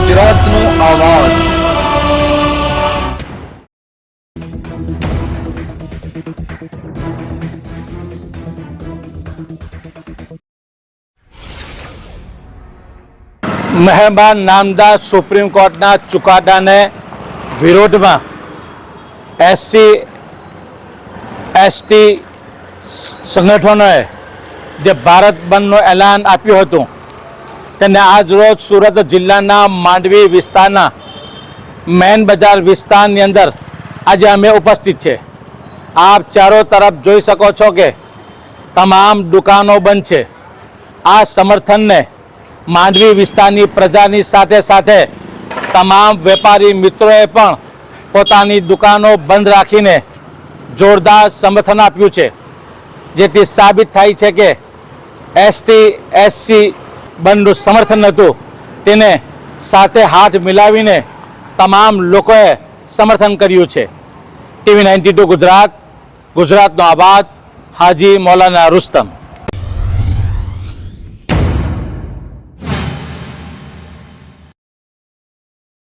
ગુજરાતનો અવાજ। મહેરબાન નામદાર સુપ્રીમ કોર્ટના ચુકાદાને વિરોધમાં એસસી એસટી સંગઠનોએ જે ભારત બંધનું એલાન આપ્યું હતું તેને આજરોજ સુરત જિલ્લાના માંડવી વિસ્તારના મેન બજાર વિસ્તારની અંદર આજે અમે ઉપસ્થિત છે। આપ ચારો તરફ જોઈ શકો છો કે તમામ દુકાનો બંધ છે। આ સમર્થનને માંડવી વિસ્તારની પ્રજાની સાથે સાથે તમામ વેપારી મિત્રોએ પણ પોતાની દુકાનો બંધ રાખીને જોરદાર સમર્થન આપ્યું છે, જેથી સાબિત થાય છે કે એસટી એસસી બંધનું સમર્થન હતું તેને સાથે હાથ મિલાવીને તમામ લોકોએ સમર્થન કર્યું છે। TV 92 ગુજરાત, ગુજરાતનો આબાદ, હાજી મૌલાના રુસ્તમ।